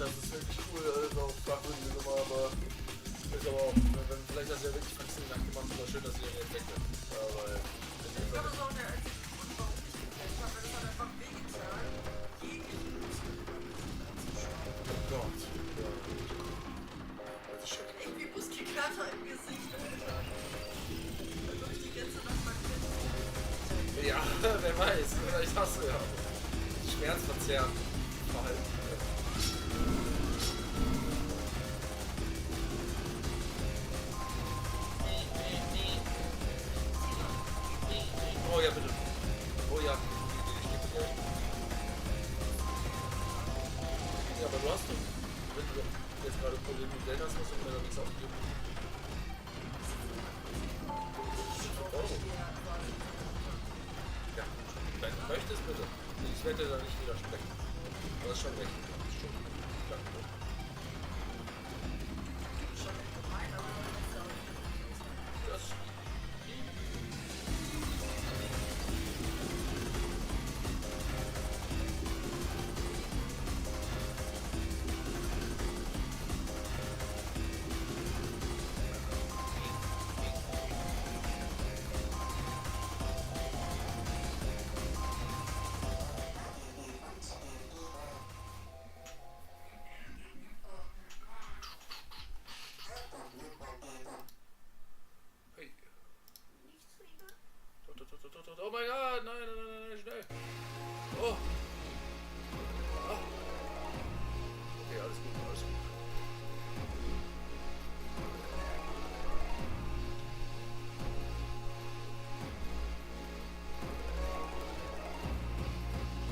das ist wirklich cool, also auch Flachwürden immer, aber ist aber auch, wenn vielleicht das ja wirklich fasziniert gemacht, aber schön, dass ihr den entdeckt habt. Aber ich glaube, das ist auch der einzige Grund, warum ich den entdeckt habe, weil das hat einfach wehgetan. oh Gott. Ja. Das ist schön. Irgendwie Muskelkater im Gesicht, Alter. Also ich die ganze Nacht mal kennen. Ja, wer weiß, vielleicht hast du ja Schmerzverzerrt verhalten. Oh ja, bitte. Oh ja, ich gebe dir. Ja, aber du hast doch. Wenn du jetzt gerade Probleme mit Geld hast, musst du mir da nichts aufgeben. Ja, wenn du möchtest, bitte. Ich werde dir da nicht widersprechen. Aber das ist schon recht. Schon. Danke. Das oh mein Gott, nein, nein, nein, nein, schnell. Oh. Ah. Okay, alles gut, alles gut.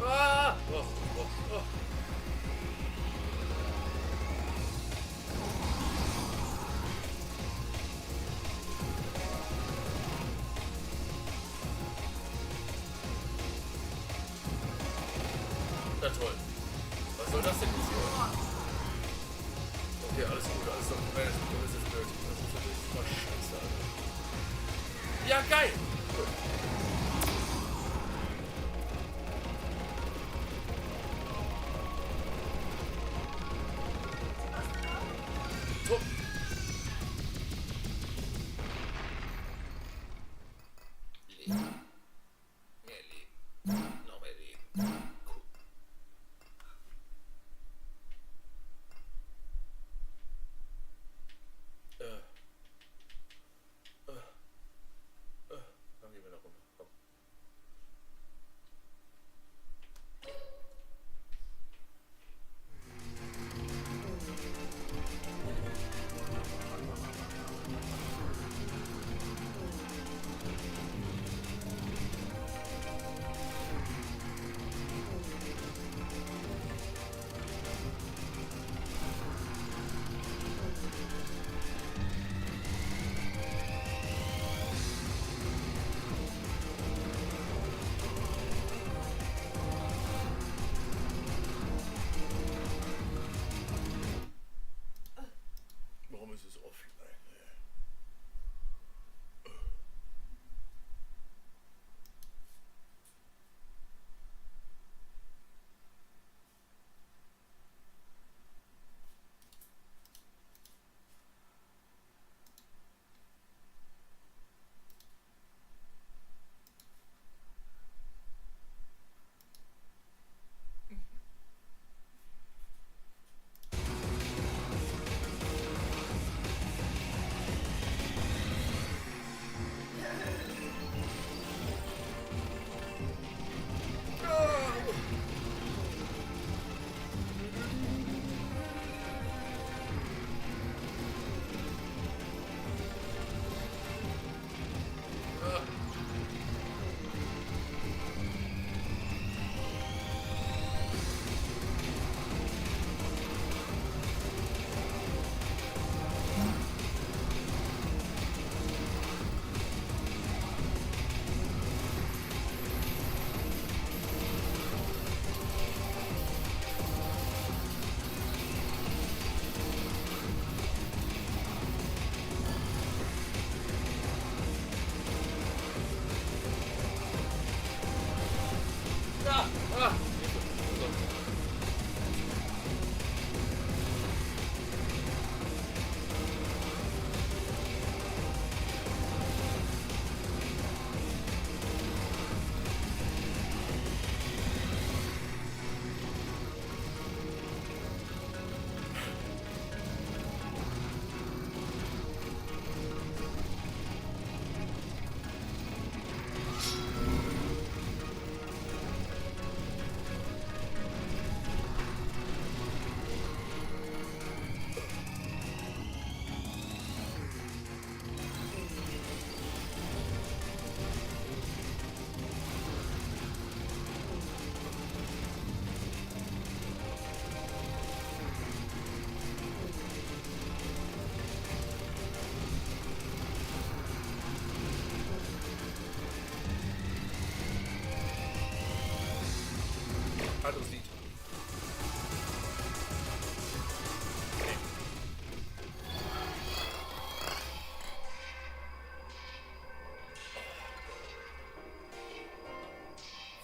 Ah! Oh, oh, oh. Na toll. Was soll das denn jetzt hier? Okay, alles gut, alles noch. Wenn es gut ist, ist es blöd. Das ist natürlich super scheiße, Alter. Ja, geil! Gut. So. Leben. Mehr Leben. Noch mehr Leben. Cool. Dann gehen wir noch runter. Komm.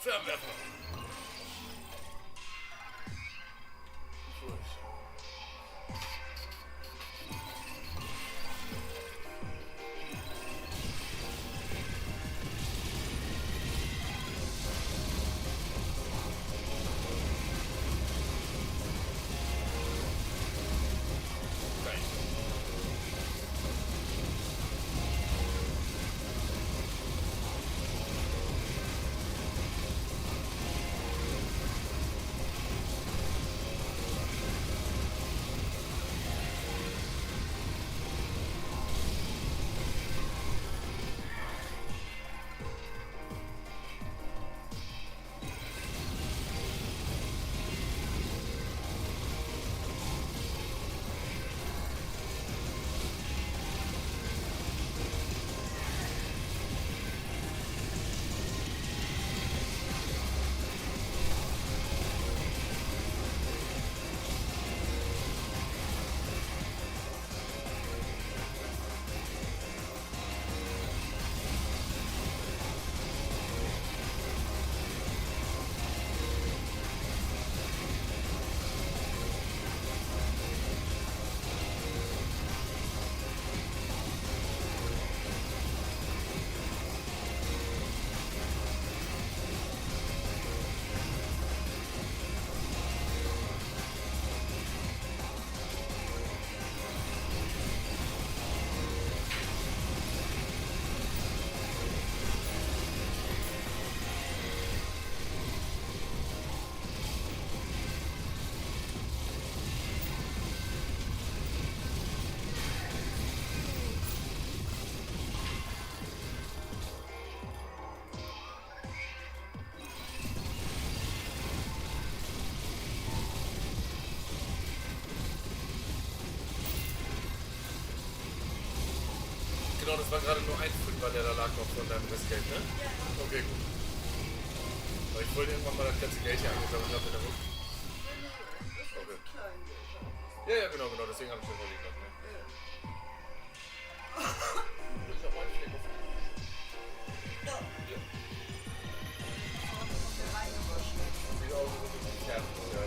Fernwerfer. Durch. Genau, das war gerade nur ein Fünfer, der da lag noch von deinem Restgeld, ne? Ja. Okay, gut. Aber ich wollte irgendwann mal das ganze Geld hier angesammelt haben in der Rücken. Okay. Ja, genau, deswegen habe ich das vorliegen lassen. Ne? Das ist auch mein Fleck auf. Ja. Ja. Der reingewaschen. Sieht aus, als ob es nicht fertig ist, ja.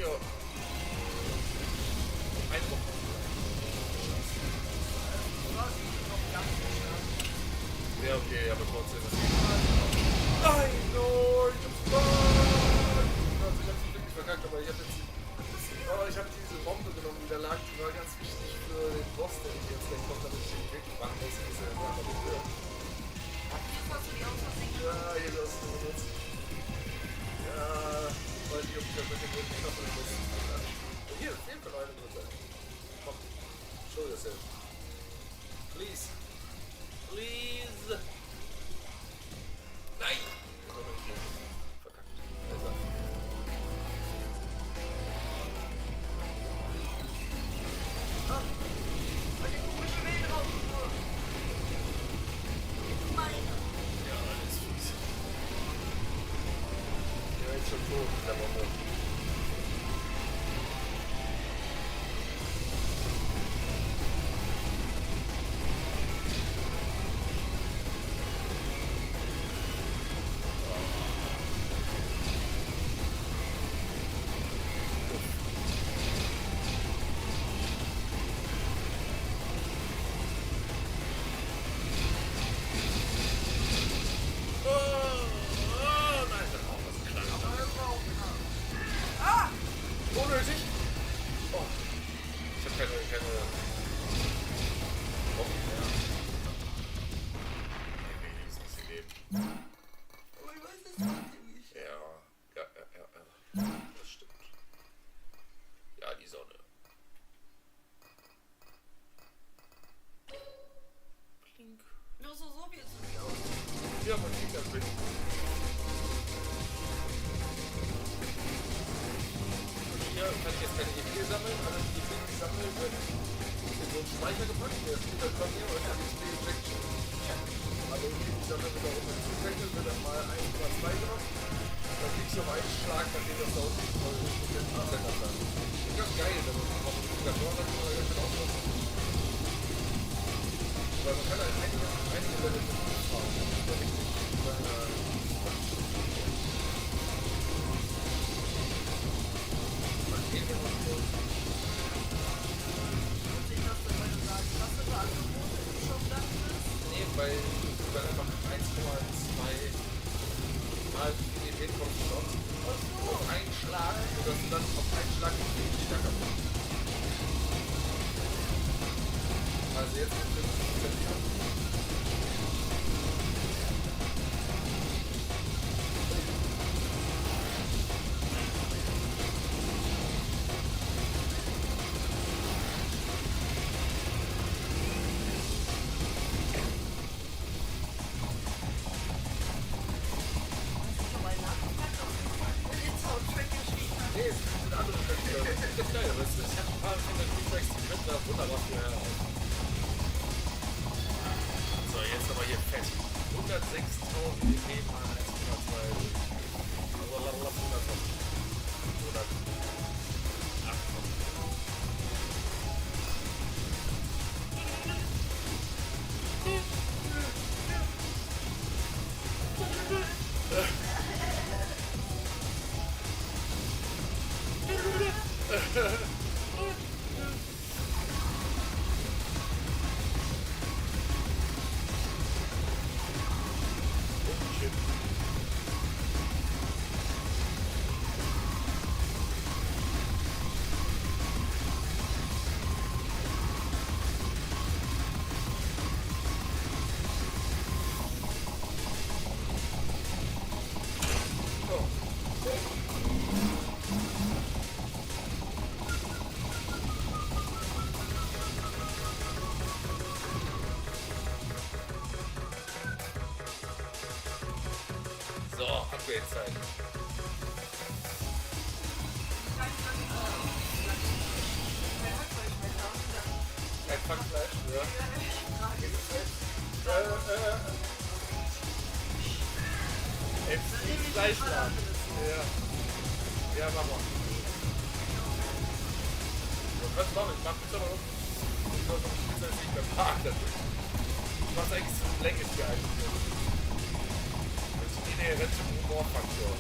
Ja. Eine Woche. Ja, okay, aber trotzdem. Nein, no, ich hab's verkackt. Also ich hab's wirklich verkackt, aber ich hab jetzt... Oh, ich hab diese Bombe genommen, die da lag, die war ganz wichtig für den Boss, der ich jetzt gleich kommt, damit ich den wirklich machen muss, bis er einfach nicht hört. Hast du die aus Versehen Ja, hier das du benutzt. Ja, weiß nicht, ob ich das mit dem roten Knopf benutze. Und hier, das fehlt von einem Dritter. Komm, show yourself. Please. Please. Nein! Verkackt. Also. Und die komische Welt drauf. Meine. Ja, alles fies. Ja, jetzt schon tot, der Bombe. Unnötig. Oh. Ich hab keine Bomben mehr. Nee, das muss ich leben. Aber ich weiß es trotzdem nicht. Ja. Das stimmt. Ja, die Sonne. Klink. Nur so wie es nicht aus. Ja, man sieht das mit. Hier kann ich jetzt keine EP sammeln, alle die EP, die ich sammle, wird in so einen Speicher gepackt, der ist unter Klavier und der EP Injection. Alle EP, die ich sammle, wird auch unter Zufälle, wird dann mal 1,2 genommen. Dann krieg nicht auf einen Schlag, nachdem das da unten den Prozent hat. Das ist ganz geil, wenn man auch mit Indikatoren hat, kann man ganz schön auslassen. Weil man kann halt einige Level mit fahren. Das ist ja richtig. Man geht ja noch so. Nee, weil du dann einfach 1,2 Mal Immunität vom Shot auf einen Schlag, sodass du dann auf einen Schlag nicht stärker bist. Also jetzt mit 50% Schaden. Nee, es sind andere Schauspieler. Das ist ganz geil, aber ich habe ein paar von den Feedbacks, die können da wunderbar vorher aus. So, jetzt aber hier fett. 106.000 DP mal 1,2. Also lass 100. 8. So, Upgrade-Zeit. Kein Packfleisch, ja. Fleischladen. Ja. Ja, mach mal. Was machen? Ich mach Pizza mal unten. Ich soll noch Pizza jetzt nicht mehr parken dadurch. Ich mach's eigentlich zum Länge hier eigentlich. Das ist die inhärente Humorfaktor.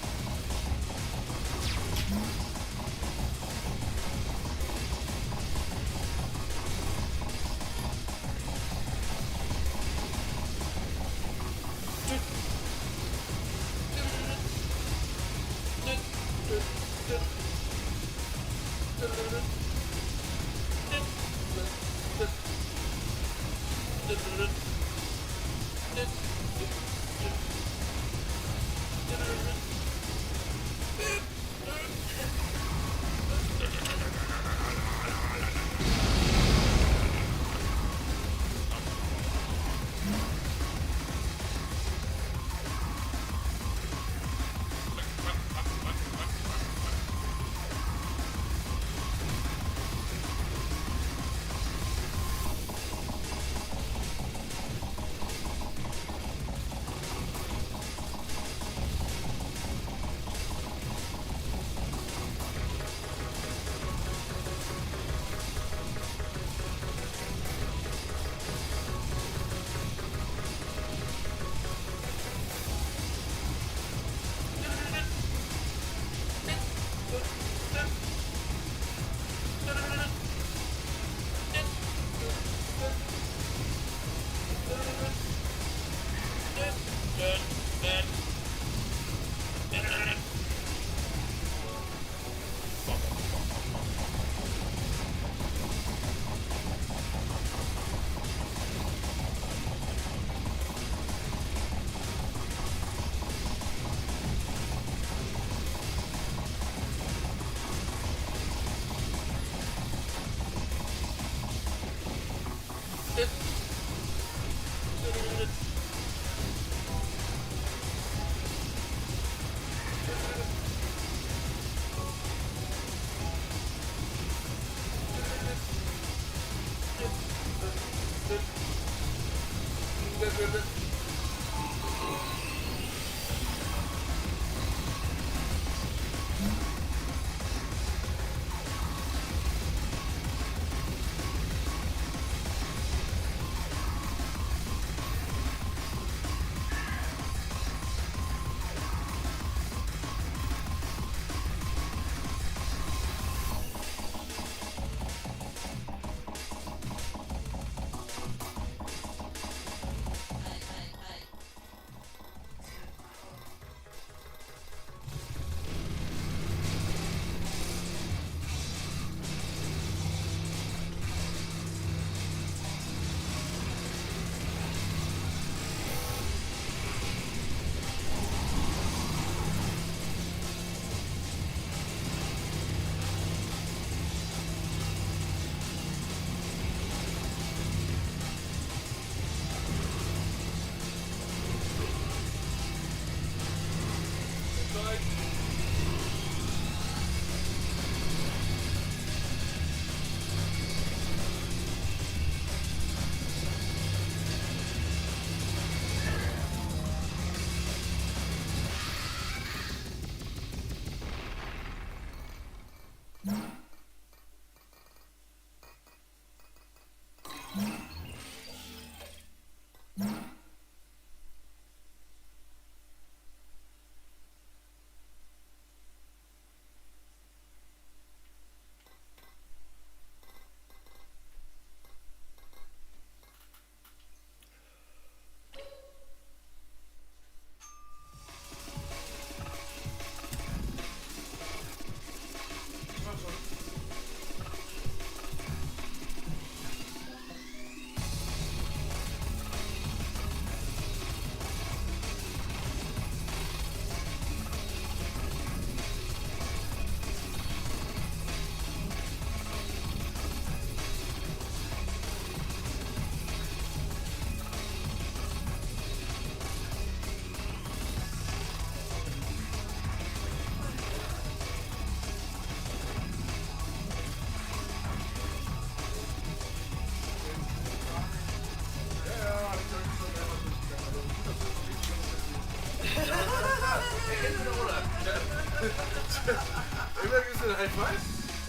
Immer gibst du ein High Five?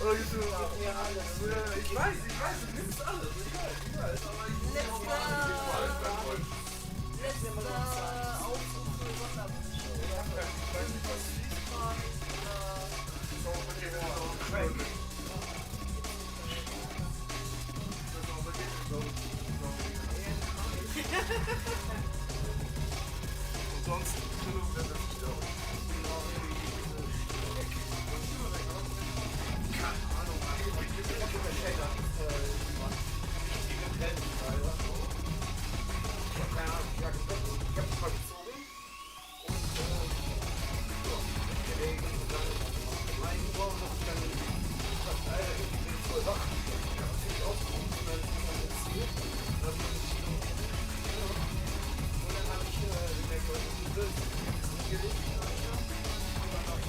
Oder gibst du... Ja, alles. Ich weiß, du nimmst alles. Ich weiß, aber ich muss auch mal Letzter Aufruf für Sonderwünsche. ich weiß nicht, was so, okay, das ist auch ein Schwein. Das ist auch wirklich so. Und sonst, das ist nicht auch. Keine Ahnung, ich bin immer schon der Shader. Ich bin Trend, Alter. Ich hab keine Ahnung, ich hab es mal gezogen. Und, ja, gelegen und dann rein Uhr und dann fast Alter, ich bin voll wach. Ich hab natürlich auch gut und dann ist man jetzt hier. Und dann bin ich und dann hab ich gemerkt, was ich will. Das ist nicht gelegt. Und dann hab ich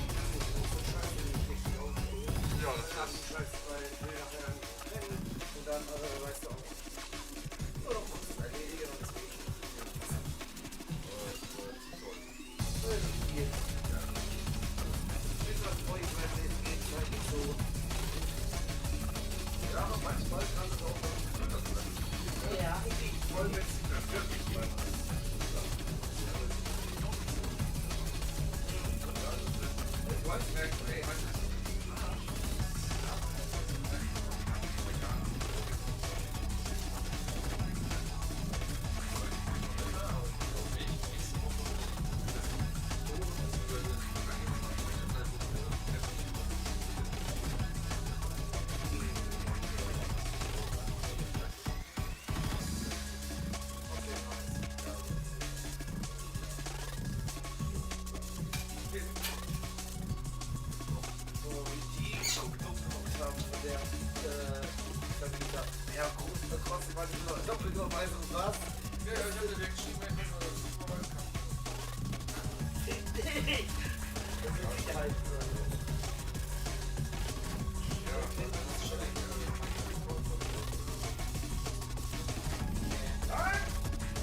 so Scheiße, den krieg ich auch. Ja, das ist Scheiße, weil ich will nachher rennen. Und dann, weißt du auch. So, noch kurz erledigen und das geht. Ja, aber manchmal kann es auch Ja. voll mit wirklich mal. Ich weiß, merkst du, ey, ja, gut, trotzdem war die Doppelüberweisung was? Ja, ich hab dir den geschrieben, wenn ich das überweisen kann. Das ist Sicherheit. Ja, das ist schon echt. Nein!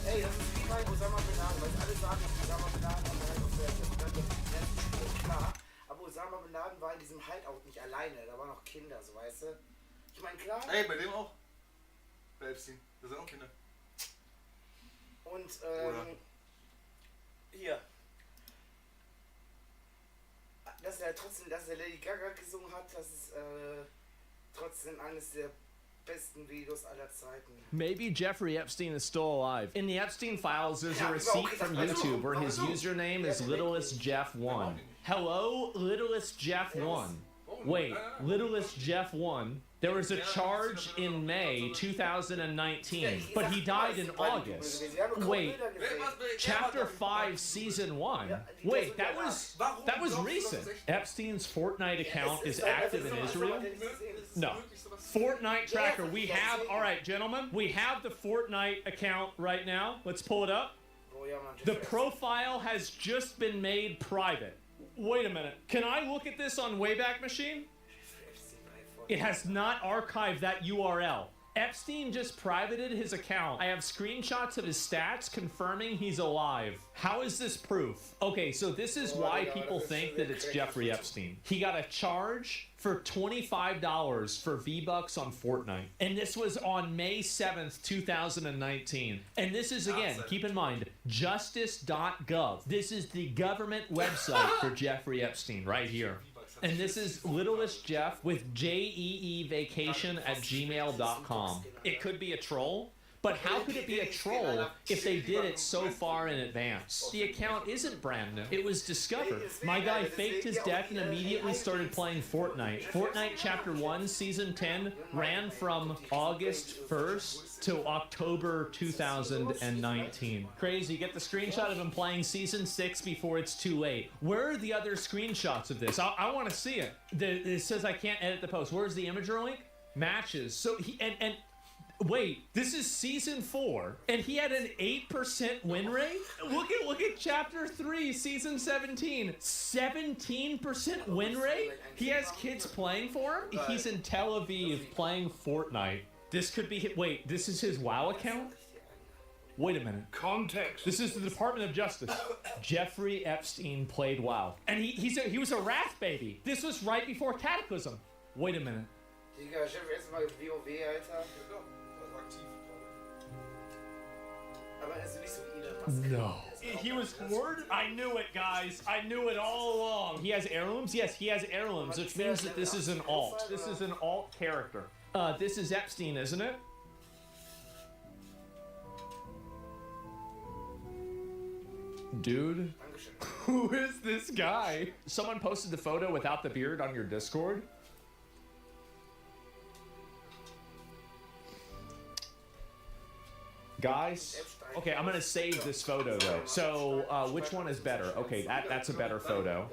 Ey, das ist wie bei Osama Bin Laden, weil alle sagen, Osama Bin Laden hat halt auf der Spruch, klar. Aber Osama Bin Laden war in diesem Hideout nicht alleine, da waren noch Kinder, so weißt du. Ich meine, klar. Ey, bei dem auch. Bei Epstein. Das sind auch Kinder. Und, Hier. dass er trotzdem, dass er Lady Gaga gesungen hat, das ist trotzdem eines der besten Videos aller Zeiten. Maybe Jeffrey Epstein is still alive. In the Epstein files, there's a receipt from YouTube where his username is littlestjeff1. Hello, littlestjeff1. Wait, littlestjeff1. There was a charge in May 2019, but he died in August. Wait, Chapter 5, Season 1. Wait, that was recent. Epstein's Fortnite account is active in Israel? No. Fortnite tracker. We have, all right, gentlemen, we have the Fortnite account right now. Let's pull it up. The profile has just been made private. Wait a minute. Can I look at this on Wayback Machine? It has not archived that URL. Epstein just privated his account. I have screenshots of his stats confirming he's alive. How is this proof? Okay, so this is why people think that it's Jeffrey Epstein. He got a charge for $25 for V-Bucks on Fortnite. And this was on May 7th, 2019. And this is, again, keep in mind, justice.gov. This is the government website for Jeffrey Epstein right here. And this is Littlest Jeff with jeevacation@gmail.com. It could be a troll, but how could it be a troll if they did it so far in advance? The account isn't brand new. It was discovered. My guy faked his death and immediately started playing Fortnite. Fortnite Chapter 1, Season 10 ran from August 1st to October 2019. Crazy. Get the screenshot of him playing Season 6 before it's too late. Where are the other screenshots of this? I want to see it. It says I can't edit the post. Where's the imager link? Matches. So he and wait, this is Season 4, and he had an 8% win rate? Look at Chapter 3, Season 17. 17% win rate? He has kids playing for him? He's in Tel Aviv playing Fortnite. This could be... Wait, this is his WoW account? Wait a minute. Context. This is the Department of Justice. Jeffrey Epstein played WoW. And he was a wrath baby. This was right before Cataclysm. Wait a minute. Digga, Chef, erstmal WoW, Alter. aktiv gerade. Aber er ist nicht so Elon Musk. No. He was Horde? I knew it, guys. I knew it all along. He has heirlooms? Yes, he has heirlooms, which means that this is an alt. This is an alt character. This is Epstein, isn't it? Dude, who is this guy? Someone posted the photo without the beard on your Discord. Guys, okay, I'm gonna save this photo though. So, which one is better? Okay, that's a better photo.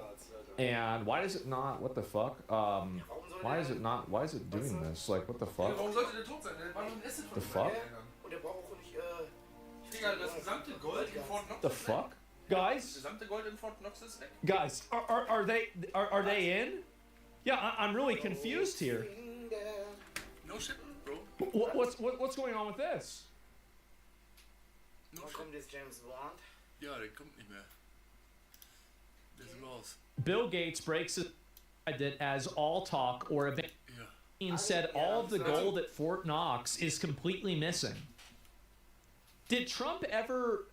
And why does it not? What the fuck? Why is it not? Why is it doing this? Like, what the fuck? Warum sollte der tot sein? Der war nur ein Asset von The fuck? Und er braucht auch nicht, Digga, das gesamte Gold in Fort Knox The ist weg. fuck? Das Guys, gesamte Gold in Fort Knox ist weg. guys, are they in? Yeah, I'm really confused here. No shit, bro. What's going on with this? No Wann shit. kommt jetzt James Bond? Ja, der kommt nicht mehr. Der ist raus. Bill Gates breaks it as all talk or event. Ja. Said all of the gold at Fort Knox is completely missing. Did Trump ever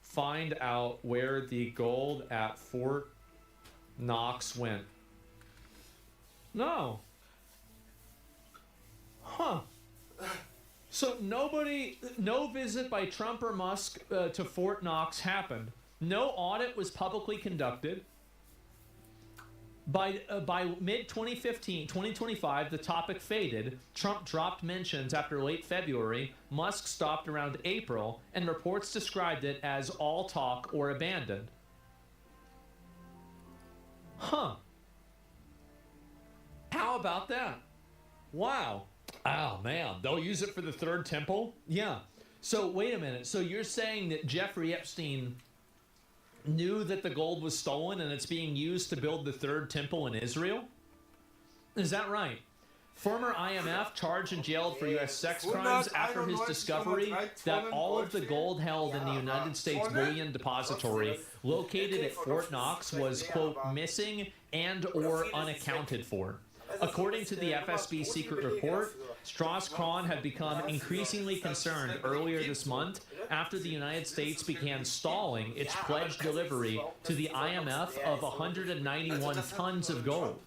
find out where the gold at Fort Knox went? No. Huh. So no visit by Trump or Musk to Fort Knox happened. No audit was publicly conducted. By mid-2015, 2025, the topic faded. Trump dropped mentions after late February. Musk stopped around April, and reports described it as all talk or abandoned. Huh. How about that? Wow. Oh, man. They'll use it for the third temple? Yeah. So, wait a minute. So you're saying that Jeffrey Epstein knew that the gold was stolen and it's being used to build the third temple in Israel? Is that right? Former IMF charged and jailed for U.S. sex crimes after his discovery that all of the gold held in the United States Bullion Depository located at Fort Knox was, quote, missing and or unaccounted for. According to the FSB secret report, Strauss-Kahn had become increasingly concerned earlier this month after the United States began stalling its pledged delivery to the IMF of 191 tons of gold.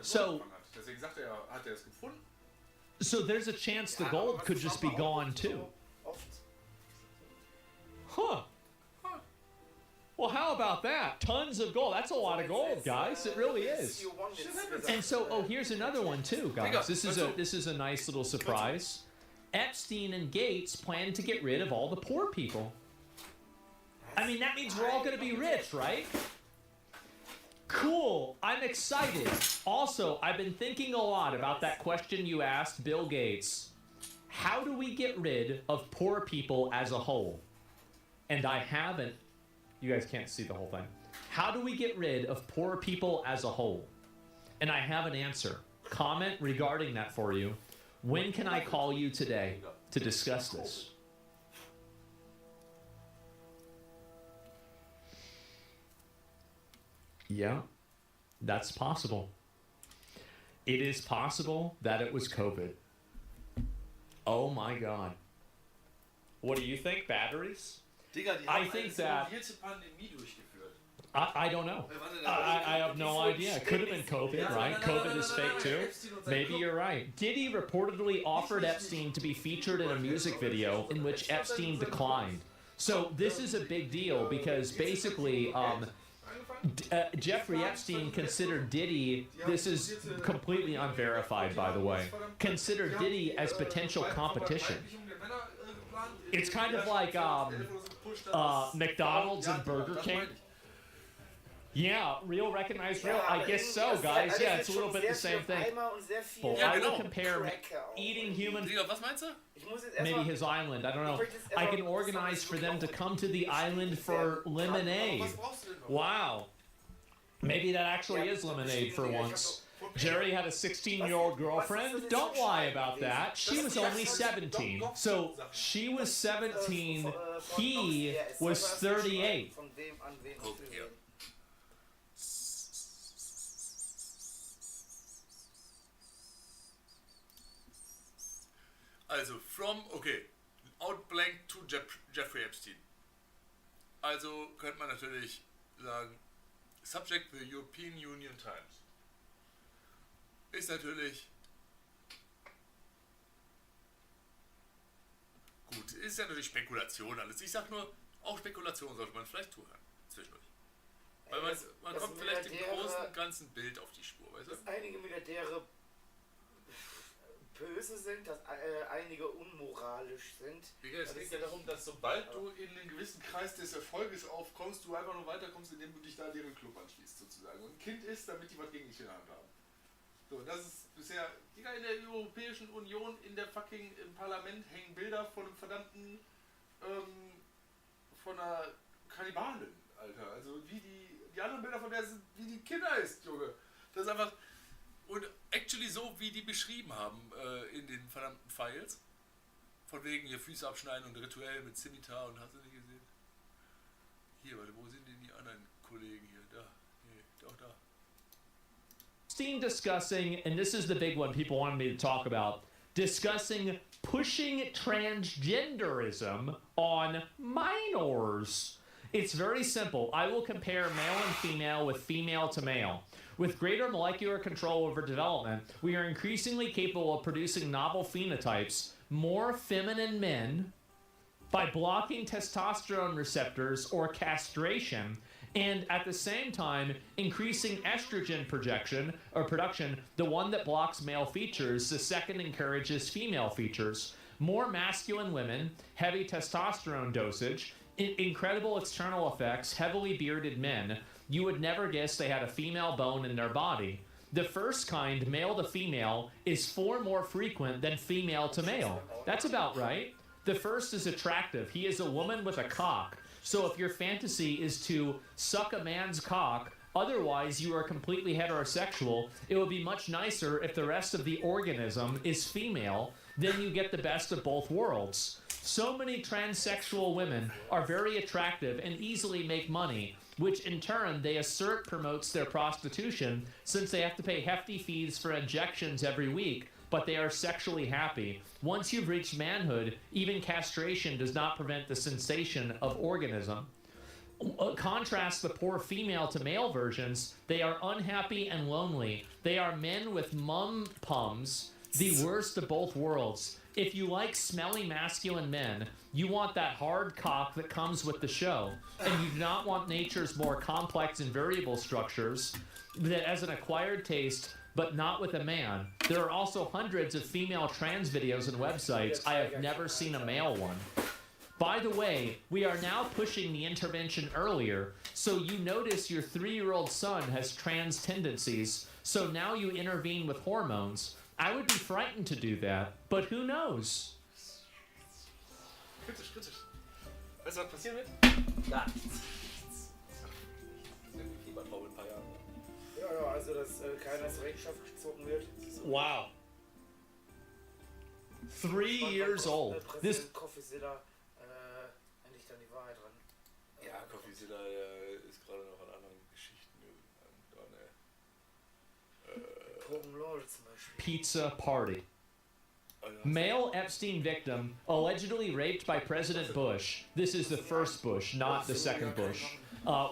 So there's a chance the gold could just be gone too. Huh. Well, how about that? Tons of gold. That's a lot of gold, guys. It really is. And so, oh, here's another one too, guys. This is a nice little surprise. Epstein and Gates plan to get rid of all the poor people. I mean, that means we're all going to be rich, right? Cool. I'm excited. Also, I've been thinking a lot about that question you asked Bill Gates. How do we get rid of poor people as a whole? And I haven't. You guys can't see the whole thing. How do we get rid of poor people as a whole? And I have an answer. Comment regarding that for you. When can I call you today to discuss this? Yeah, that's possible. It is possible that it was COVID. Oh my God. What do you think? Batteries? Digga, die I haben think eine that- simulierte Pandemie durchgeführt. I don't know. I have no idea. It could have been COVID, right? COVID is fake too. Maybe you're right. Diddy reportedly offered Epstein to be featured in a music video in which Epstein declined. So this is a big deal because basically Jeffrey Epstein considered Diddy, this is completely unverified by the way, considered Diddy as potential competition. It's kind of like McDonald's and Burger King. Yeah, real recognized real. I guess so, guys. Yeah, it's a little bit the same thing. Well, I would compare eating human. Digga, was meinst du? Maybe his island. I don't know. I can organize for them to come to the island for lemonade. Wow. Maybe that actually is lemonade for once. Jerry had a 16-year-old girlfriend. Don't lie about that. She was only 17. So she was 17. He was 38. Von wem an wen Guck zu hier. sehen. Also, okay, Outblank to Jeffrey Epstein. Also könnte man natürlich sagen, Subject the European Union Times. Ist natürlich gut, ist ja natürlich Spekulation alles. Ich sag nur, auch Spekulation sollte man vielleicht tun zwischendurch. Weil man kommt vielleicht im großen und ganzen Bild auf die Spur, weißt du? Dass einige Milliardäre böse sind, dass einige unmoralisch sind. Es geht ja darum, dass sobald du in einen gewissen Kreis des Erfolges aufkommst, du einfach nur weiterkommst, indem du dich da deren Club anschließt, sozusagen. Und ein Kind ist, damit die was gegen dich in der Hand haben. So, das ist bisher, Digga, in der Europäischen Union, im Parlament hängen Bilder von einem verdammten, von einer Kannibalin, Alter. Also wie die anderen Bilder von der sind, wie die Kinder ist, Junge. Das ist einfach, und actually so, wie die beschrieben haben in den verdammten Files. Von wegen hier Füße abschneiden und rituell mit Scimitar und hast du nicht gesehen? Hier, warte, wo sind denn die anderen Kollegen hier? Da, nee, doch da. Epstein discussing, and this is the big one people wanted me to talk about, discussing pushing transgenderism on minors. It's very simple. I will compare male and female with female to male. With greater molecular control over development, we are increasingly capable of producing novel phenotypes, more feminine men, by blocking testosterone receptors or castration, and at the same time increasing estrogen production, the one that blocks male features, the second encourages female features. More masculine women, heavy testosterone dosage, incredible external effects, heavily bearded men. You would never guess they had a female bone in their body. The first kind, male to female, is 4 more frequent than female to male. That's about right. The first is attractive. He is a woman with a cock. So if your fantasy is to suck a man's cock, otherwise you are completely heterosexual, it would be much nicer if the rest of the organism is female, then you get the best of both worlds. So many transsexual women are very attractive and easily make money, which in turn they assert promotes their prostitution since they have to pay hefty fees for injections every week, but they are sexually happy. Once you've reached manhood, even castration does not prevent the sensation of organism. Contrast the poor female to male versions. They are unhappy and lonely. They are men with mum pums, the worst of both worlds. If you like smelly masculine men, you want that hard cock that comes with the show, and you do not want nature's more complex and variable structures that as an acquired taste, but not with a man. There are also hundreds of female trans videos and websites. I have never seen a male one. By the way, we are now pushing the intervention earlier, so you notice your 3-year-old son has trans tendencies, so now you intervene with hormones. I would be frightened to do that, but who knows? Kritisch, kritisch. Weißt du, was passieren wird? Gar nichts. Jemand vor ein paar Jahren. Ja, also dass keiner zur Rechenschaft gezogen wird. Wow. 3 years old. This Präsident Coffeezilla endlich dann die Wahrheit dran. Ja, Coffeezilla ist gerade noch an anderen Geschichten dran, Drogenlore zum Beispiel. pizza party. Male Epstein victim allegedly raped by President Bush. This is the first Bush, not the second Bush.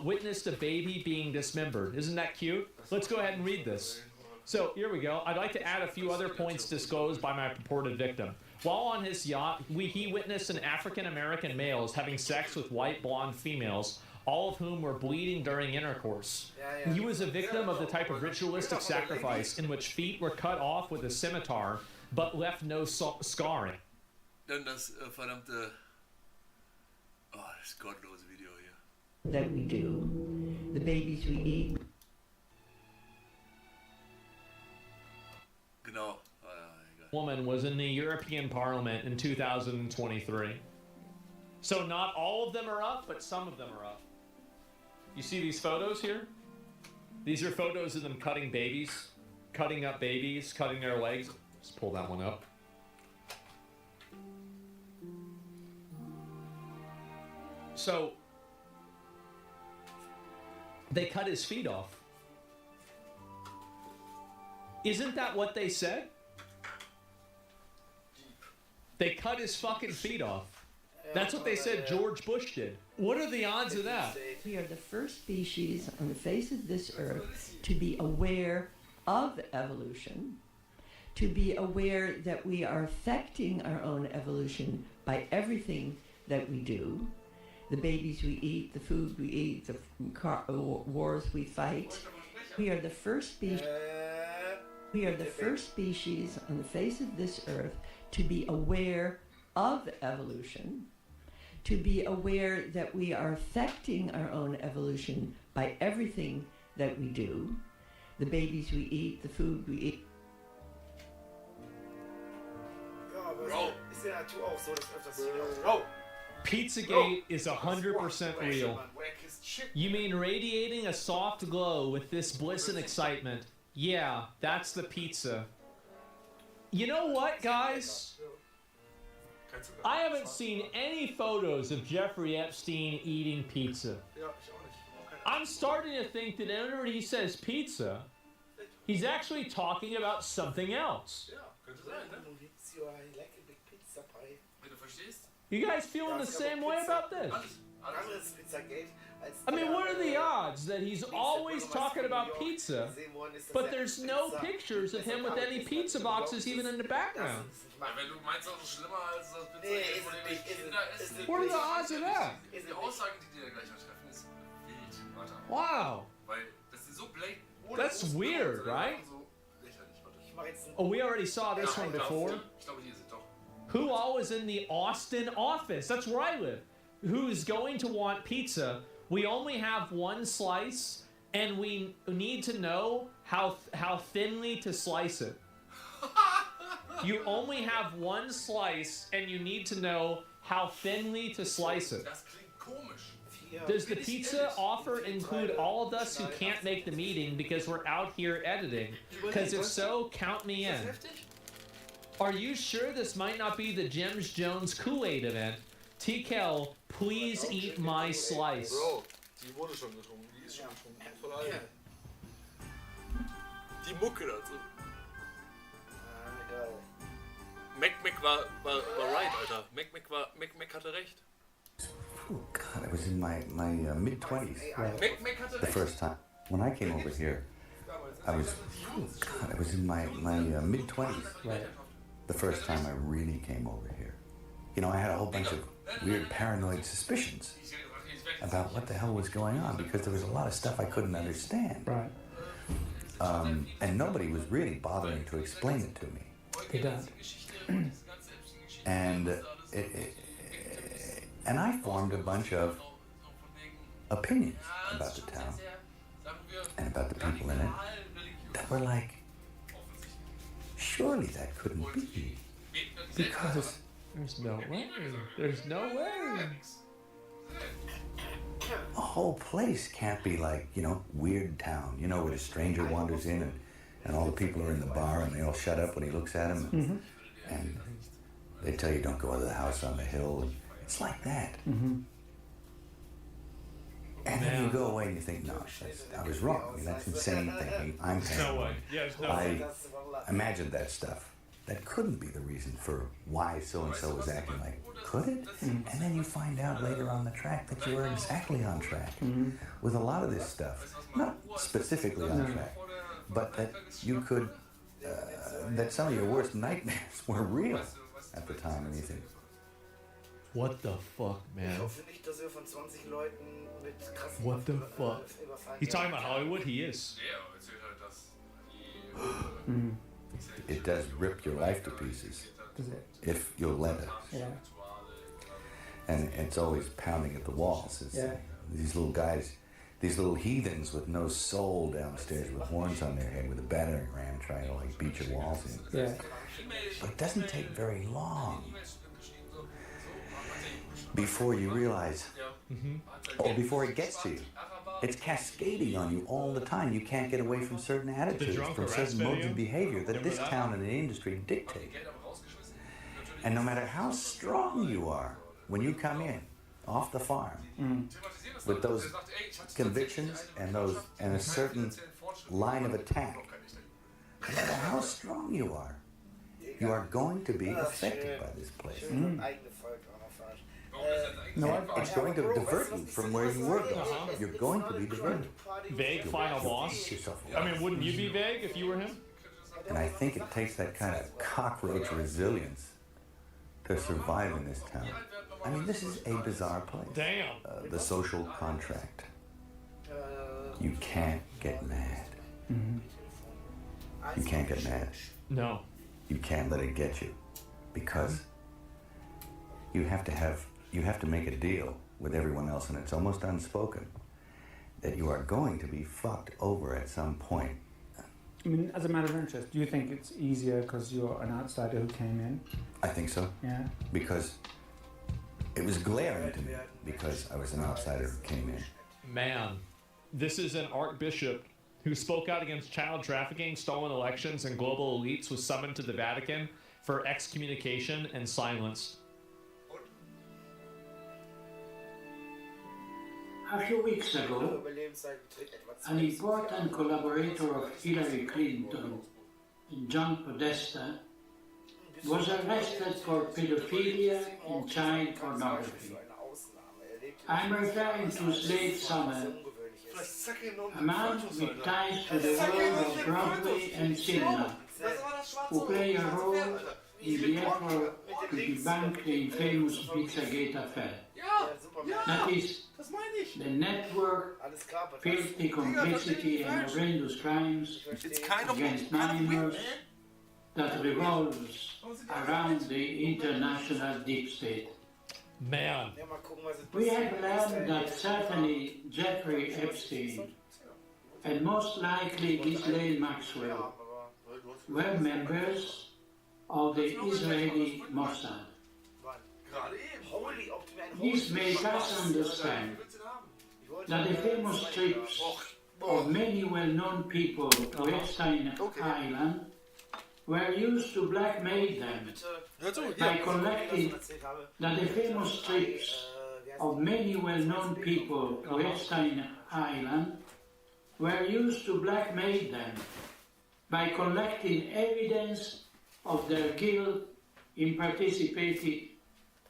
Witnessed a baby being dismembered. Isn't that cute? Let's go ahead and read this. So here we go. I'd like to add a few other points disclosed by my purported victim. While on his yacht, he witnessed an African-American males having sex with white blonde females, all of whom were bleeding during intercourse. He was a victim of the type of ritualistic sacrifice in which feet were cut off with a scimitar, but left no scarring. Dann das verdammte... Oh, das gottlose Video hier. That we do. The babies we eat. Genau. Woman was in the European Parliament in 2023. So not all of them are up, but some of them are up. You see these photos here? These are photos of them cutting babies. cutting up babies, cutting their legs. Let's pull that one up. So they cut his feet off. Isn't that what they said? They cut his fucking feet off. That's what they said George Bush did. What are the odds of that? We are the first species on the face of this earth to be aware of evolution, to be aware that we are affecting our own evolution by everything that we do. The babies we eat, the food we eat, the wars we fight. We are the first species. We are the first species on the face of this earth to be aware of evolution, to be aware that we are affecting our own evolution by everything that we do. The babies we eat, the food we eat. Ja, aber ist in der Natur auch so, dass öfters hier Pizzagate is 100% real. You mean radiating a soft glow with this bliss and excitement? Yeah, that's the pizza. You know what, guys? I haven't seen any photos of Jeffrey Epstein eating pizza. I'm starting to think that whenever he says pizza, he's actually talking about something else. You guys feeling the same way about this? I mean, what are the odds that he's always talking about pizza, but there's no pictures of him with any pizza boxes even in the background? What are the odds of that? Wow. That's weird, right? Oh, we already saw this one before. Who all is in the Austin office? That's where I live. Who is going to want pizza? We only have one slice, and we need to know how thinly to slice it. You only have one slice, and you need to know how thinly to slice it. Does the pizza offer include all of us who can't make the meeting because we're out here editing? Because if so, count me in. Are you sure this might not be the James Jones Kool-Aid event? TKL, please eat my slice. Bro, die wurde schon getrunken. Die ist schon getrunken. Voll alt. Die Mucke dazu. Mac war right, Alter. Mac hatte recht. Oh God, I was in my mid-20s. Mac hatte The recht. first time. When I came over here, I was in my mid-20s. Right. The first time I really came over here. You know, I had a whole bunch of weird paranoid suspicions about what the hell was going on because there was a lot of stuff I couldn't understand. Right. And nobody was really bothering to explain it to me. They don't. And I formed a bunch of opinions about the town and about the people in it that were like, surely that couldn't be, because There's no way. There's no way. a whole place can't be like, you know, Weird Town, you know, where the stranger wanders in and all the people are in the bar and they all shut up when he looks at them and they tell you don't go into the house on the hill. It's like that. And then you go away and you think, no, I was wrong. I mean, that's insane thinking. I'm No way. Yeah, there's no way. I imagined that stuff. That couldn't be the reason for why so-and-so was acting like, could it? And then you find out later on the track that you were exactly on track with a lot of this stuff. Not specifically on track, but that you could, that some of your worst nightmares were real at the time. And you think, What the fuck, man? What the fuck? He's talking about Hollywood? He is. it does rip your life to pieces Does it? if you'll let it. Yeah. And it's always pounding at the walls. It's Yeah. these little guys, these little heathens with no soul downstairs with horns on their head with a battering ram trying to like beat your walls in. Yeah. But it doesn't take very long before you realize, or before it gets to you, It's cascading on you all the time. You can't get away from certain attitudes, drunk from arrest certain modes video? of behavior that Remember this that? town and the industry dictate. And no matter how strong you are when you come in off the farm with those convictions and a certain line of attack, no matter how strong you are going to be affected by this place. It's going to divert you from where you were going. You're going to be diverted. Vague final boss. Yourself I mean, wouldn't you be vague if you were him? And I think it takes that kind of cockroach resilience to survive in this town. I mean, this is a bizarre place. Damn. The social contract. You can't get mad. You can't get mad. No. You can't let it get you. Because you have to make a deal with everyone else, and it's almost unspoken, that you are going to be fucked over at some point. I mean, as a matter of interest, do you think it's easier because you're an outsider who came in? I think so. Yeah. Because it was glaring to me, because I was an outsider who came in. Man, this is an archbishop who spoke out against child trafficking, stolen elections, and global elites was summoned to the Vatican for excommunication and silenced. A few weeks ago, an important collaborator of Hillary Clinton, John Podesta, was arrested for pedophilia and child pornography. I'm referring to Slade Summer, a man with ties to the world of Broadway and cinema, who played a role in the effort to debunk the infamous Pizzagate affair. That is, the network, filthy complicity and horrendous crimes against minors that revolves around the international deep state. Man. We have learned that certainly Jeffrey Epstein and most likely Ghislaine Maxwell were members of the Israeli Mossad. This makes us understand that the famous trips of many well-known people to Epstein Island were used to blackmail them by collecting that the famous trips of many well-known people to Epstein Island were used to blackmail them by collecting evidence of their guilt in participating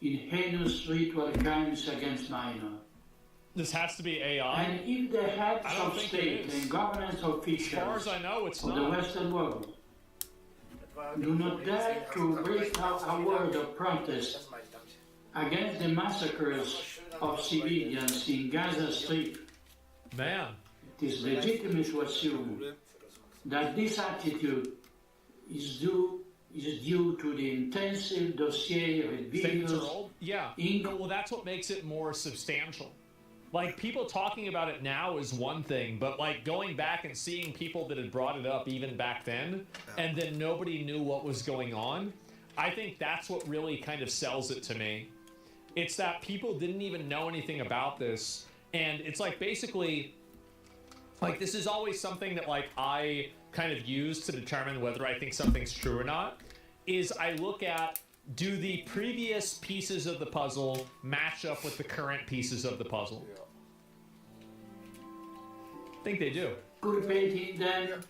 in heinous ritual crimes against minors. This has to be AI. And if the heads I don't of think state it is. and governance officials As far as I know, it's of the not. Western world do not dare to breathe out a word of protest against the massacres of civilians in Gaza Strip, Man. it is legitimate to assume that this attitude is due to the intensive dossier with Things are videos. old? Yeah. In- Well, that's what makes it more substantial. Like, people talking about it now is one thing, but, like, going back and seeing people that had brought it up even back then, and then nobody knew what was going on, I think that's what really kind of sells it to me. It's that people didn't even know anything about this, and it's, like, basically, like, this is always something that, like, I kind of use to determine whether I think something's true or not, is I look at, do the previous pieces of the puzzle match up with the current pieces of the puzzle? I think they do. Culpating them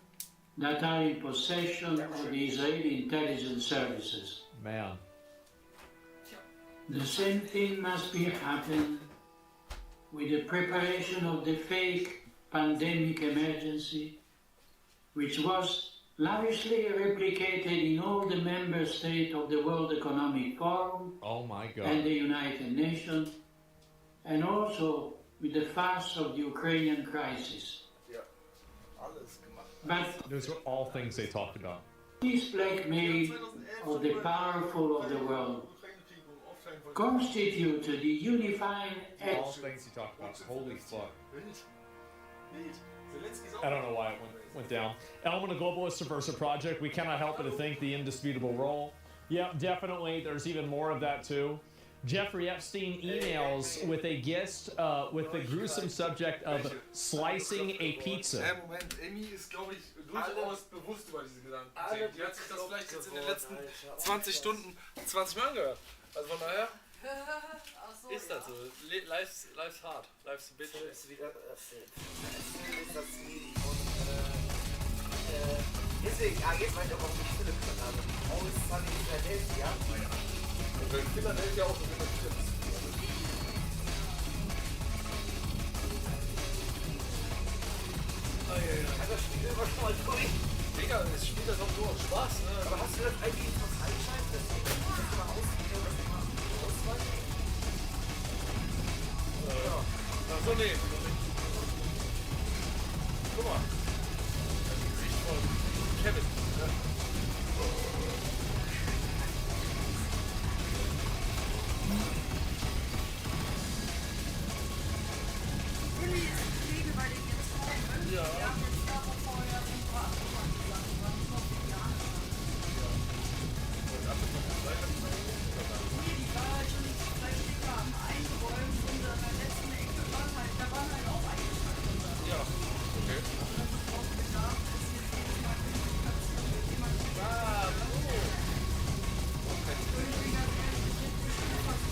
that are in possession of the Israeli intelligence services. Man. The same thing must be happening with the preparation of the fake pandemic emergency, which was lavishly replicated in all the member states of the World Economic Forum Oh my and god. the United Nations, and also with the farce of the Ukrainian crisis. But Those are all things they talked about. this blackmail of the powerful of the world constituted the unifying All act. things he talked about. Holy fuck. I don't know why it went down. Element of Globalist Subversive Project. We cannot help but to think the indisputable role. Yep, definitely. There's even more of that too. Jeffrey Epstein emails with a guest with the gruesome subject of slicing a pizza. Moment, Amy ist, glaube ich, durchaus bewusst über diese Gedanken. Die hat sich das vielleicht jetzt in den letzten 20 Stunden 20 Mal angehört. Also von daher Ach so, Ist das so? Life's hard. Life's a bitch. Ist wieder ist das Leben und deswegen, jetzt weiß ich auch, warum ich Philipp gesagt habe. Aus Sunny Philadelphia. und wenn Philadelphia auch so sind, dann stimmt es. Also das Spiel war schon mal durch. Digga, das spielt das auch nur aus Spaß, ne? Aber hast du das eigentlich was eingeschaltet? Das Ding, das mal ausgehen, das mal ausweichen? Ach so, nee. Guck mal. Das Gesicht von Kevin. Ja. Willi ist Kollege bei den jetzt vorne. Ja. Wir haben jetzt da vorher so ein paar Sachen gesagt, was noch für die anderen. Und ab und zu weiter. Nee, die war halt schon 2 Stücke am Einräumen und an der letzten Ecke waren halt, da waren halt auch eingeschaltet. Ja, okay. Und das ist auch gedacht, dass jetzt jedes Mal Kommunikation mit jemandem Ah, und ich bin ganz ehrlich, ich hätte bestimmt fast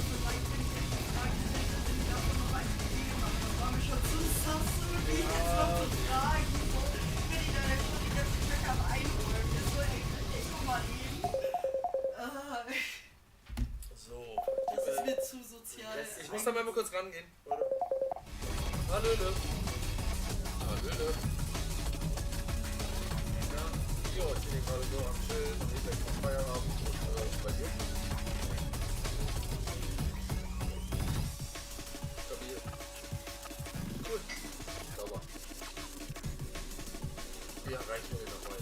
vielleicht, wenn ich jetzt gefragt hätte, bin ich davon noch weitergegeben, aber das war mir schon zu sass, die jetzt noch zu tragen. So, wenn ich da jetzt schon die ganzen Stöcke am Einräumen ist, so, ey, könnt ihr schon mal leben. So. Das ist mir zu sozial. ich muss da mal kurz rangehen. Hallöle. Hallöle. Ja, jo, ich bin hier gerade so am Chillen. Ich denke vom Feierabend. Bei dir? Stabil. Cool. Sauber. Ja, reicht mir noch mal.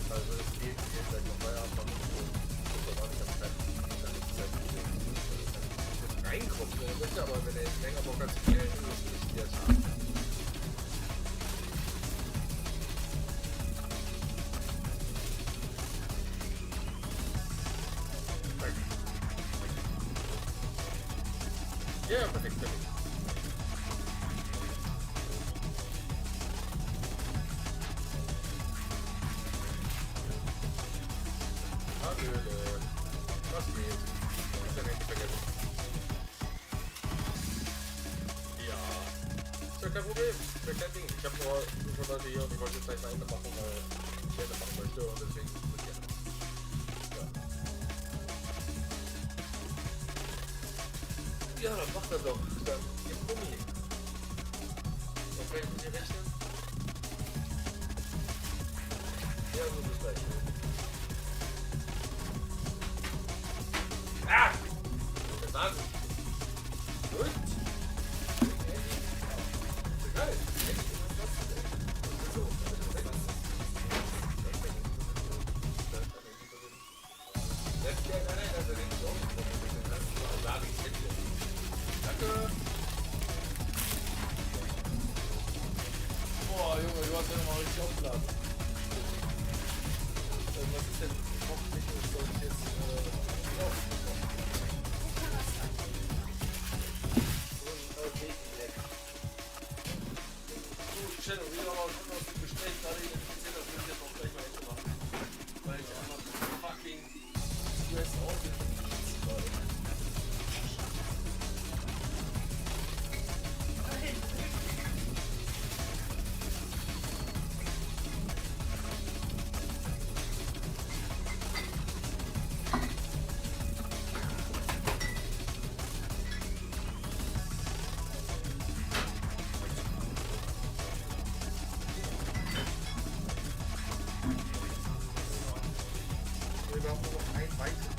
Also es geht gleich noch Feierabend machen und aber nicht am Zeit. Dann ist es halt reinkommt, wenn er möchte, aber wenn er jetzt länger Bock hat zu spielen, ist es nicht sehr schade. Ja, perfekt, perfekt. Hallöle. Was geht? Ich hab dein Handy vergessen. Ja. Ist ja kein Problem. Ist ja kein Ding. Ich hab nur 500 Leute hier und ich wollte jetzt gleich mal Ende machen, weil ich Ende machen möchte und deswegen mit dir. Ja, dann macht er doch. Dann gib Gummi. So, kann ich mit dir rechnen? Ja, so bis gleich. Ah! Der Nase. Gut. Geil. Danke. Boah, Junge, du hast ja nochmal richtig aufgeladen. Was ist denn hoffentlich soll ich jetzt Du, Channel, wir haben auch schon aus dem Gespräch gerade identifiziert, dass wir jetzt auch gleich mal Ende machen. Weil ich einfach fucking stressed out bin. Wir haben nur noch ein weiteres.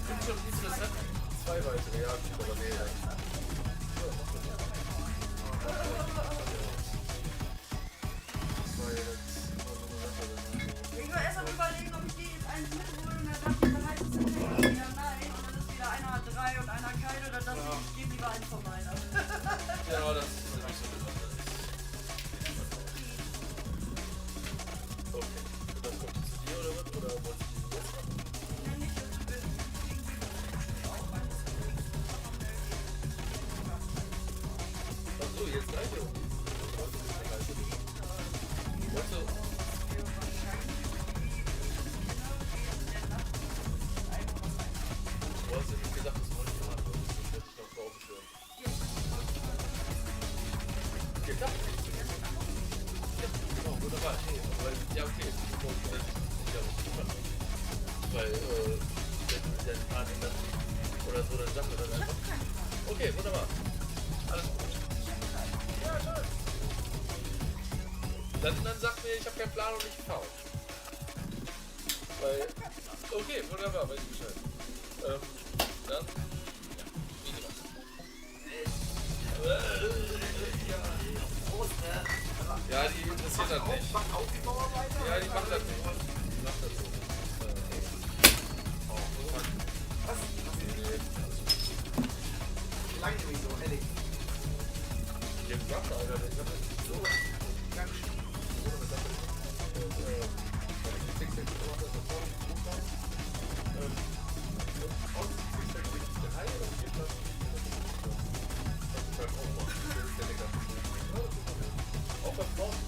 Gibt schon dieses Rezept? 2 weitere, ja, gut, aber nee. Ich war erst am überlegen, ob ich die jetzt eins mithole und dann dachte ich, dann heißt es hinterher wieder nein und dann ist wieder einer hat 3 und einer keine und dann dachte ich, ich gebe lieber eins von meiner. Ja, das ist nicht so besonders. Okay, und das kommt zu dir oder was? Oder? Oder sag mir das einfach. Okay, wunderbar. Alles gut. Ja, toll. Dann sag mir, ich habe keinen Plan und nicht faul. Weil, okay, wunderbar, weiß ich Bescheid. Dann, ja, wie gesagt. Ja, die interessiert das nicht. Ja, die macht das nicht. Die macht das so. Was? Wie lange nämlich so, ehrlich? Jetzt macht er, Alter. Ich hab das so ganz schön. Ohne mit Sachen. Auch beim Brauchen.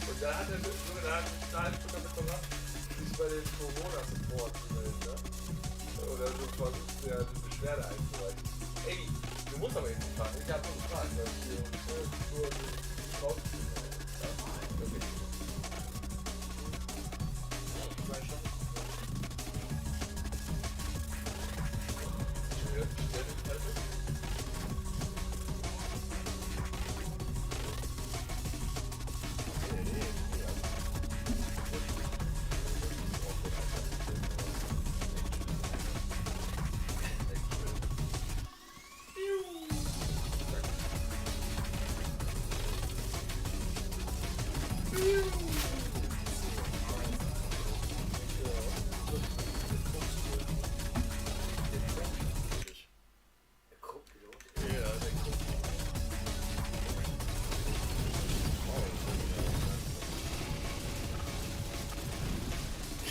Und da hat er sogar damit verbracht, sich bei den Corona-Support zu melden, ne? Oder so versucht, ja, eine Beschwerde einzureichen. Ey, du musst aber jetzt nicht fahren. Ich hab nur gefragt, weil ich hier nur rausgekommen bin. Ja, wirklich.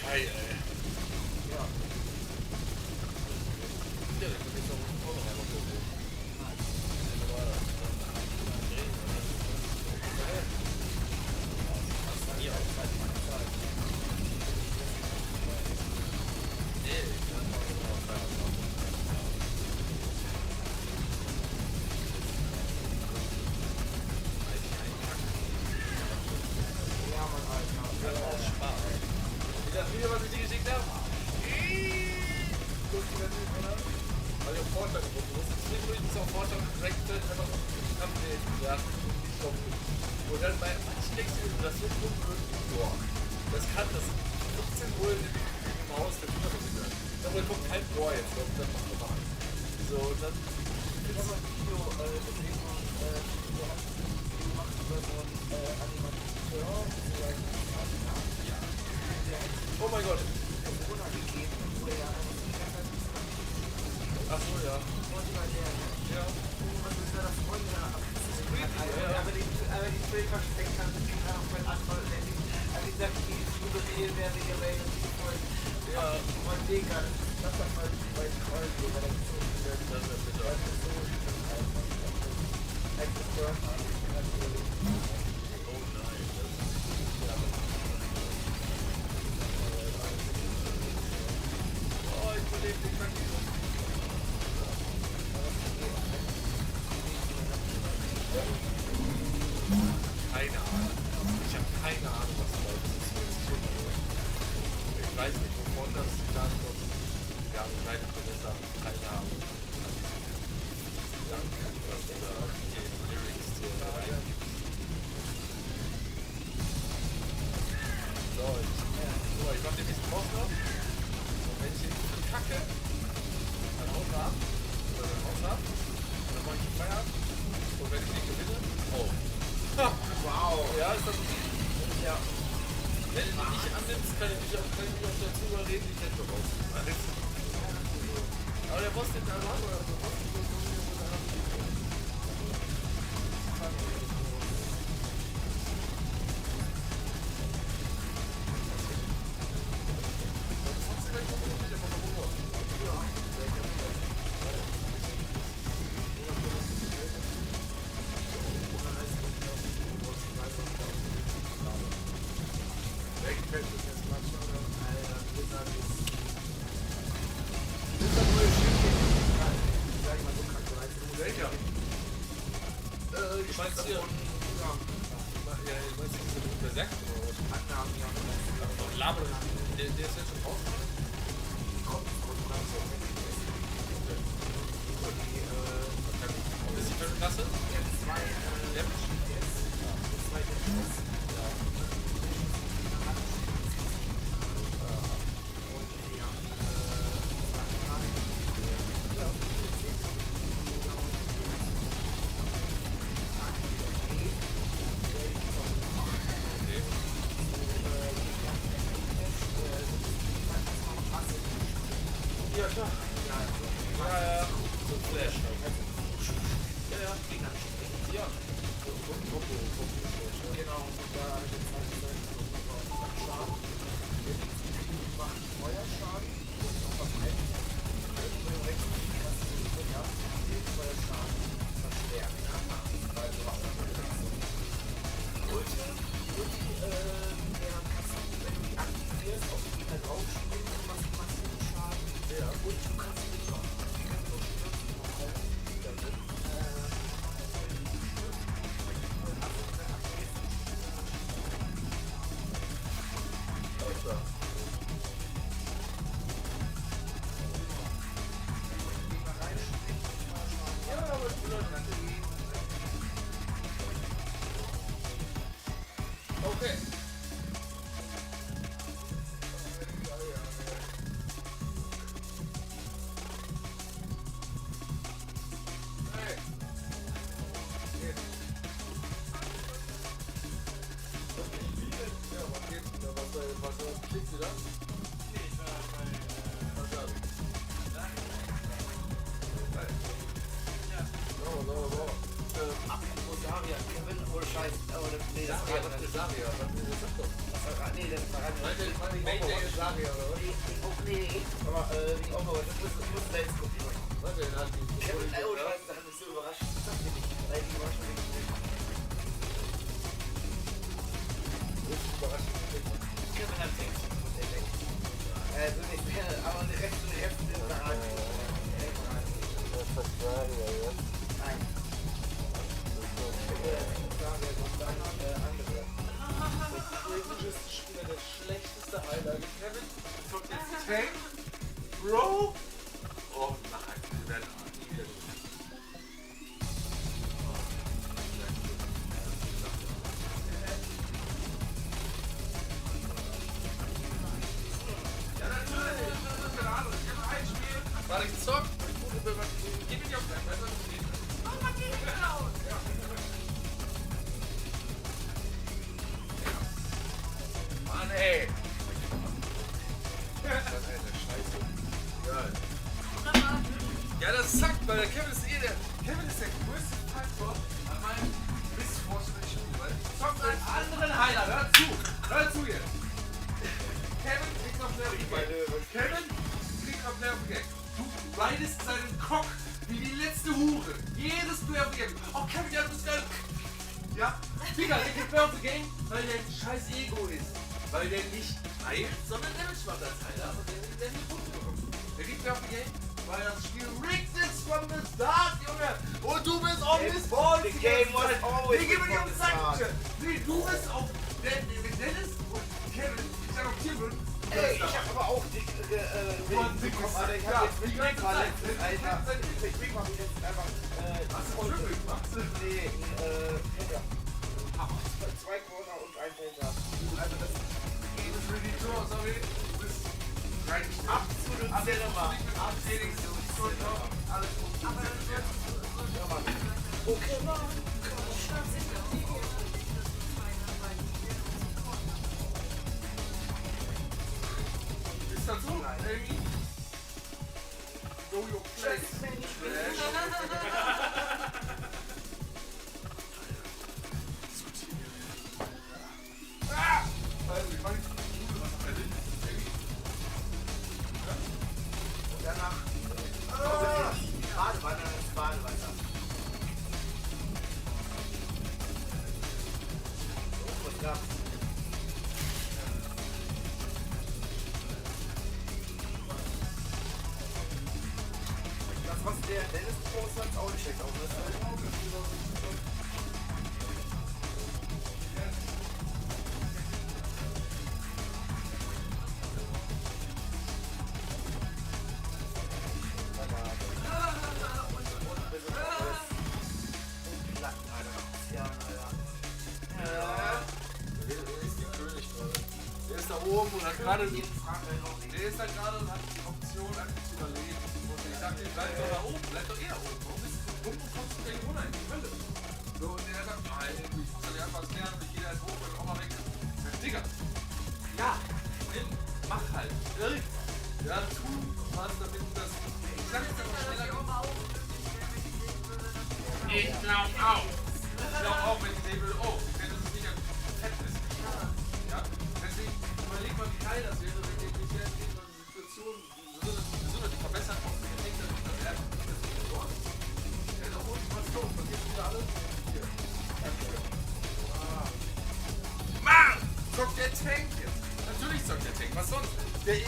Geil, ey. Ja. Ja, dann kann ich doch auch noch einmal gucken. Das Video, was ich dir geschickt habe? Weil ich auf Vorschlag gefunden muss. Zwischendurch muss auf Vorschlag direkt einfach abnehmen. Ja, nicht drauf. Und dann bei steckst du das so unmöglich vor. Das kann das 15 Uhr im Haus der Kindermusik. Aber da kommt kein Bohr jetzt, das macht man mal. So, und dann. Ich habe ein Video gesehen, wo hat gemacht über so einen Animateur, Oh mein Gott. Corona gegeben, wo der ja einfach die ganze Zeit Ach so, ja. Ja. was ist da das Freunde aber die Bild versteckt hat, das ging dann auch mit anderen Ländern. Also ich sag, die Jugendliche werden sich aber irgendwie voll. Ja. Und Digga, das hat mal bei Freunden, weil das so viel ist. Das ist bitter. Das ist so schön. Echte Körper. Oh nein, das ist ja. Oh, ich überlebe den Kranken. Keine Ahnung. Ich habe keine Ahnung, was da ist. Ich weiß nicht, wovon das Zitat kommt. Ja, keine Minister, keine Ahnung. Danke, was du da die Lyrics zu reingibst. So, ich mach den nächsten Boss noch. Und wenn ich den kacke, dann haut er ab. Oder dann haut er ab. Und dann mach ich den Feierabend. Und wenn ich den gewinne, oh. Wow. Ja, ist das ja. Wenn du mich nicht annimmst, kann ich mich auch dazu überreden, die Kette rauszuschmeißen. Aber der Boss, den da war, oder so, ich meinst hier. Ja, ich meinst diese Berserker oder was? Laber. Der ist jetzt schon raus. Das ist die 5. Klasse? Ja. Ja, klar. Ja. So ein Flash. Ja. Ja. Genau, und da jetzt halt Schaden. Macht Feuerschaden. Und auf einen Feuerschaden verstärkt. Also wenn du die aktivierst, auf die Gegner draufspielen, dann machst du maximum Schaden. Ja. Und du kannst mit so Okay. Hey. Ja, was geht? Was klickt wieder? Rosaria, Kevin, ohne Scheiß. Nee, das Saria, was ist Saria? Was sagt doch? Nee, das war Mayday ist Saria, oder was? Nee, aber die Overwatch, das muss selbst gucken. Was denn? Hat die Kevin, ohne Scheiß, das hat mich so überrascht. Das sagt mir nicht. Weil die Überraschung nicht. Kevin hat Text und er denkt. Also nicht mehr, aber die Rechte und die Hefte sind da. Nein. Spieler, der schlechteste Highlight. Kevin, kommt jetzt Tank, Bro. Oh nein, wir werden nie wieder ja, natürlich, das ist eine andere. Ich kann ein Spiel. Warte, ich zock. Gib mir die auf gleich, weißt du, was das geht? Oh, was geht genau? Ja. Mann, ey! Das ist eine Scheiße. Geil. Ja, das zackt, weil der Kevin ist Kevin ist der größte Faktor an meinem Missfortune Spiel, weil ich zock einen anderen Heiler. Hör zu jetzt! Kevin kriegt auf Nerven. Kevin kriegt auf Nerven. Du ridest seinen Cock wie die letzte Hure. Jedes Player of the Game. Oh, Kevin, ja, du bist geil. Ja, Digga, der gibt Player of the Game, weil der ein scheiß Ego ist. Weil der nicht heilt, sondern Damage macht als Heiler. Aber der nicht Punkte bekommt. Der gibt Player of the Game, weil das Spiel rigged ist from the start, Junge. Und du bist on this ball. The game was always wir geben dir from um the start. Nee, du bist auf Dennis und Kevin. Ich adoptieren würden. Ey, ich hab aber auch dick bekommen, Alter. Ich hab jetzt mit Bigma letztens, Alter. Mit Bigma hab ich jetzt einfach, Hast du einen Triple gemacht? nee, Penta. 2 Corner und 1 Penta. Also das Das will die Tour, sorry. Du bist rein absolut Cinema. Absolut Cinema. Alles gut. Aber das wird Ja, Mann. Okay, Mann. Ist das so? Amy? Go your place. Ah! Also, ich meine, Und danach Badewasser. So, was gab's? Das, was der Dennis gepostet hat, ist auch nicht schlecht aus. oben und hat gerade so. Der ist da gerade und hat die Option, einfach zu überleben. Und ich sag dir, bleib doch da oben, bleib doch eher oben. Warum bist du dumm und kommst du gleich runter in die Hölle? So, und der sagt, nein, ich muss ja lernen was lernen und ich gehe da jetzt hoch und auch mal weg. Digga. Ja, nimm, mach halt. Ja, tu was, damit das. Ich sag jetzt einfach schneller geht. Ich glaub auch. Ich glaub auch, wenn ich sehen würde, oh, wenn das nicht ein Fett ist. Ja? Deswegen überleg mal, wie geil das wäre, wenn ihr die Situation, die Gesundheit verbessert und ihr denkt, dass das erst das nicht dort. Ja, da holt was los. Was gibt's wieder alles? Hier. Danke. Mann! Zockt der Tank jetzt? Natürlich zockt der Tank. Was sonst? Der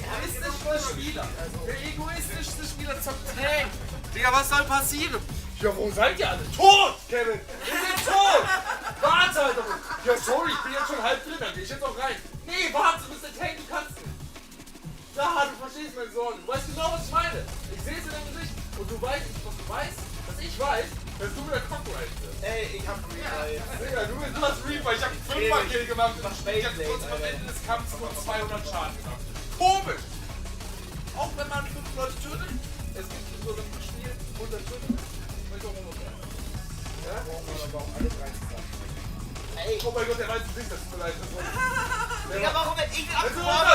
egoistischste Spieler zockt Tank. Digga, was soll passieren? Ja, wo seid ihr alle? Tot, Kevin! Wir sind tot! Warte, Alter! Ja, sorry, ich bin jetzt schon halb drin, dann geh ich jetzt auch rein. Nee, warte, du bist der Tank, du kannst nicht. Ja, du verstehst meine Sorgen. Du weißt genau, was ich meine. Ich sehe es in deinem Gesicht. Und du weißt, was du weißt, dass ich weiß, dass du wieder Copyright bist. Ey, ich hab Replay. Digga, du hast Reaper. Ich hab 5-mal Kill gemacht. Ich hab kurz am Ende des Kampfes nur 200 Schaden gemacht. Komisch! Auch wenn man 5 Leute tötet, es gibt so ein Spiel 100 tötet. Ja? Ey. Oh mein Gott, der weiß es nicht, das tut mir leid. Digga, warum bin ich abgeworfen?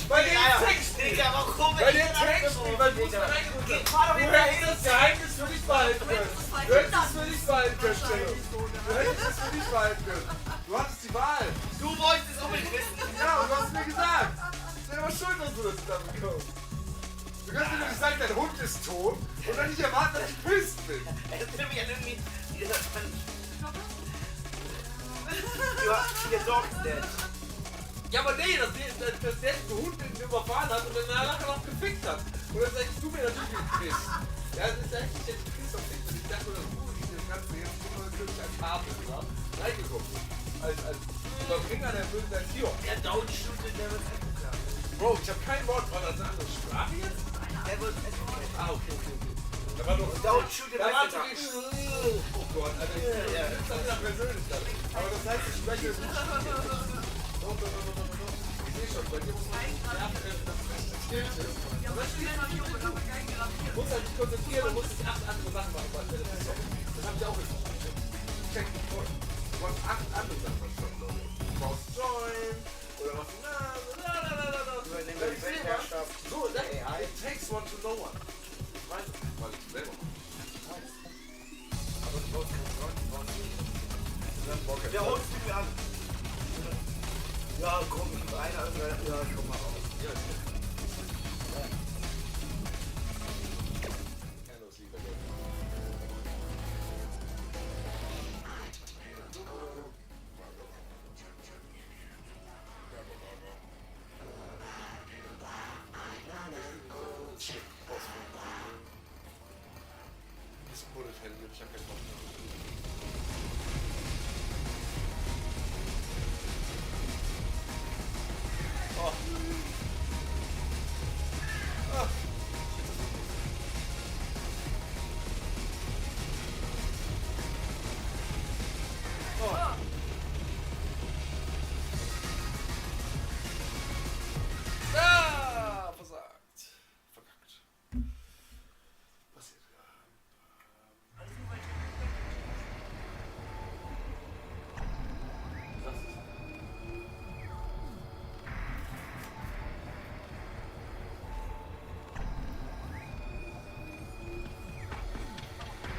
Weil der Text steht. Digga, warum bin Weil ich der Text steht, weil du es reingedrückt hast. Fahr doch Du hinterher. hättest das Geheimnis für dich behalten können. Du hättest es für dich behalten können, Stellung. Du hättest es für dich behalten können. Du hattest die Wahl. Du wolltest es unbedingt wissen. Ja, und du hast es mir gesagt. Ich bin aber schuld, dass du das zusammen bekommst. Du kannst mir nicht sagen, dein Hund ist tot und dann nicht erwarten, dass ich pisst bin. Es ist nämlich irgendwie... Your dog's dead. Ja, aber nee, dass der Hund den überfahren hat und dann nachher noch gefickt hat. Und dann sagst du mir natürlich nicht pisst. Ja, das ist eigentlich jetzt Piss auf dich. Ich dachte, dass du dieses Ganze jetzt nur natürlich als Tafel reingekommen bist. Als Überbringer der Bösen der Tier. Der don't shoot it, der wird educated. Bro, ich hab kein Wort. War das eine andere Sprache jetzt? Der wird educated. Ah, okay. Da war doch... Don't shoot it, Da war der wirklich... Oh Gott, Alter. Das ist dann wieder persönlich dann. Aber das heißt, ich spreche jetzt nicht. Doch. Ich seh schon, bei dir muss man... Ja, das ist Skills. Du musst halt dich konzentrieren, du musst nicht 8 andere Sachen machen. Das hab ich auch nicht. Check dich voll. Du hast 8 andere Sachen, glaube ich. Du brauchst Join oder machst die Nase.